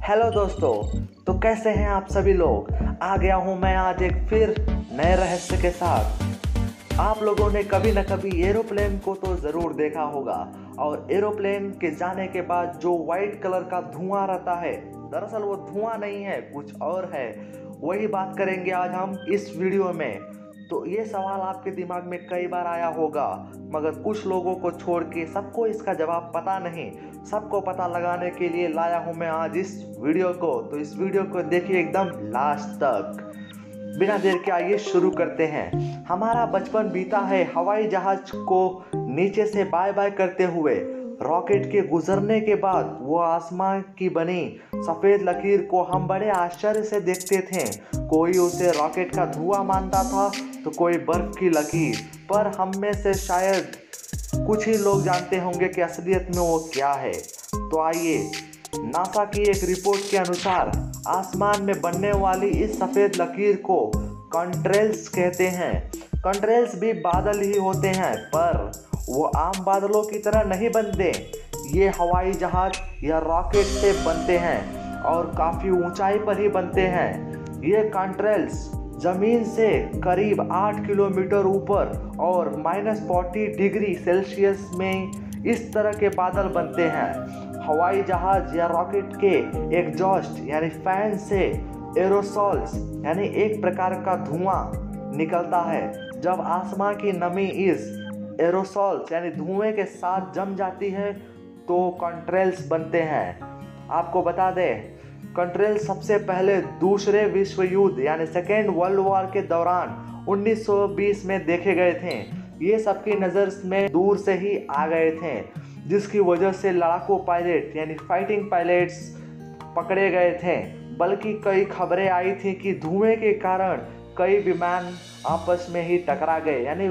Hello दोस्तों। तो कैसे हैं आप सभी लोग। आ गया हूं मैं आज एक फिर नए रहस्य के साथ। आप लोगों ने कभी न कभी एरोप्लेन को तो ज़रूर देखा होगा, और एरोप्लेन के जाने के बाद जो वाइट कलर का धुआं रहता है, दरअसल वो धुआं नहीं है, कुछ और है। वही बात करेंगे आज हम इस वीडियो में। तो ये सवाल आपके दिमाग में कई बार आया होगा, मगर कुछ लोगों को छोड़ के सबको इसका जवाब पता नहीं। सबको पता लगाने के लिए लाया हूं मैं आज इस वीडियो को। तो इस वीडियो को देखिए एकदम लास्ट तक। बिना देर के आइए शुरू करते हैं। हमारा बचपन बीता है हवाई जहाज को नीचे से बाय बाय करते हुए। रॉकेट के गुजरने के बाद वो आसमान की बनी सफेद लकीर को हम बड़े आश्चर्य से देखते थे। कोई उसे रॉकेट का धुआं मानता था तो कोई बर्फ की लकीर, पर हम में से शायद कुछ ही लोग जानते होंगे कि असलियत में वो क्या है। तो आइए, नासा की एक रिपोर्ट के अनुसार आसमान में बनने वाली इस सफेद लकीर को कंट्रेल्स कहते हैं। कंट्रेल्स भी बादल ही होते हैं, पर वो आम बादलों की तरह नहीं बनते। ये हवाई जहाज या रॉकेट से बनते हैं और काफ़ी ऊंचाई पर ही बनते हैं। ये कंट्रेल्स जमीन से करीब 8 किलोमीटर ऊपर और -40 डिग्री सेल्सियस में इस तरह के बादल बनते हैं। हवाई जहाज या रॉकेट के एग्जॉस्ट यानी फैन से एरोसॉल्स यानी एक प्रकार का धुआं निकलता है। जब आसमान की नमी इस एरोसॉल्स यानी धुएं के साथ जम जाती है तो कंट्रेल्स बनते हैं। आपको बता दें, कंट्रेल्स सबसे पहले दूसरे विश्व युद्ध यानी सेकेंड वर्ल्ड वॉर के दौरान 1920 में देखे गए थे। ये सबकी नज़र में दूर से ही आ गए थे, जिसकी वजह से लड़ाकू पायलट यानी फाइटिंग पायलट्स पकड़े गए थे। बल्कि कई खबरें आई थी कि धुएं के कारण कई विमान आपस में ही टकरा गए यानी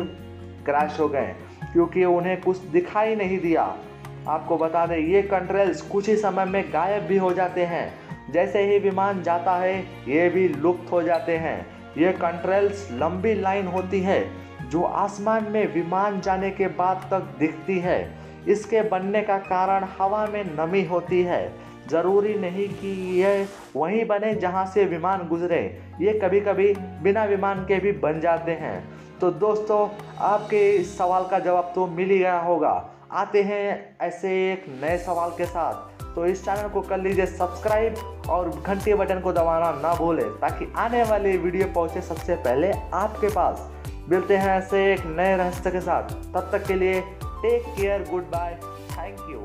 क्रैश हो गए, क्योंकि उन्हें कुछ दिखाई नहीं दिया। आपको बता दें, ये कंट्रेल्स कुछ ही समय में गायब भी हो जाते हैं। जैसे ही विमान जाता है ये भी लुप्त हो जाते हैं। ये कंट्रेल्स लंबी लाइन होती है जो आसमान में विमान जाने के बाद तक दिखती है। इसके बनने का कारण हवा में नमी होती है। ज़रूरी नहीं कि यह वहीं बने जहां से विमान गुजरे, ये कभी कभी बिना विमान के भी बन जाते हैं। तो दोस्तों, आपके इस सवाल का जवाब तो मिल ही गया होगा। आते हैं ऐसे एक नए सवाल के साथ। तो इस चैनल को कर लीजिए सब्सक्राइब और घंटी बटन को दबाना ना भूलें, ताकि आने वाली वीडियो पहुंचे सबसे पहले आपके पास। मिलते हैं ऐसे एक नए रहस्य के साथ। तब तक के लिए take care, good bye, thank you.